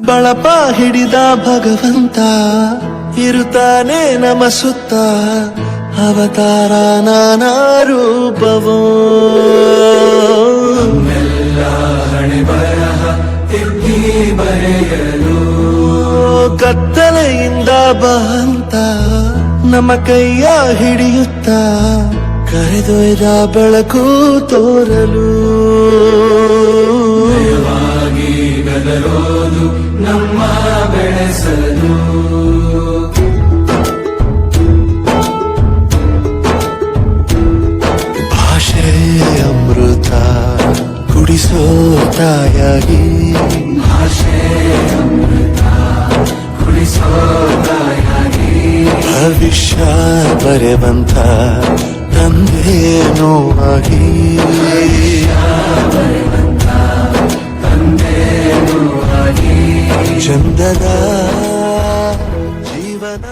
ಬಳಪ ಹಿಡಿದ ಭಗವಂತ ಇರುತ್ತಾನೆ ನಮ ಸುತ್ತ ಅವತಾರ ನಾನಾ ರೂಪವೋ ಹಣೆ ಬರಹ ತಿದ್ದಿ ಬರೆಯಲು ಕತ್ತಲೆಯಿಂದ ಬಂತ ನಮ್ಮ ಕೈಯ ಹಿಡಿಯುತ್ತ ಕರೆದೊಯ್ದ ಬೆಳಕು ತೋರಲು ಗದರೋದು ನಮ್ಮ ಬೆಳೆಸಲು ಭಾಷೆ ಅಮೃತ ಕುಡಿಸೋ ತಾಯಾಗಿ ಭಾಷೆ ಅಮೃತ ಕುಡಿಸೋ ತಾಯಾಗಿ ಭವಿಷ್ಯ ಬರೆವಂತ ತಂದೆನೂ ಆಗಿ ಚಂದದ ಜೀವನ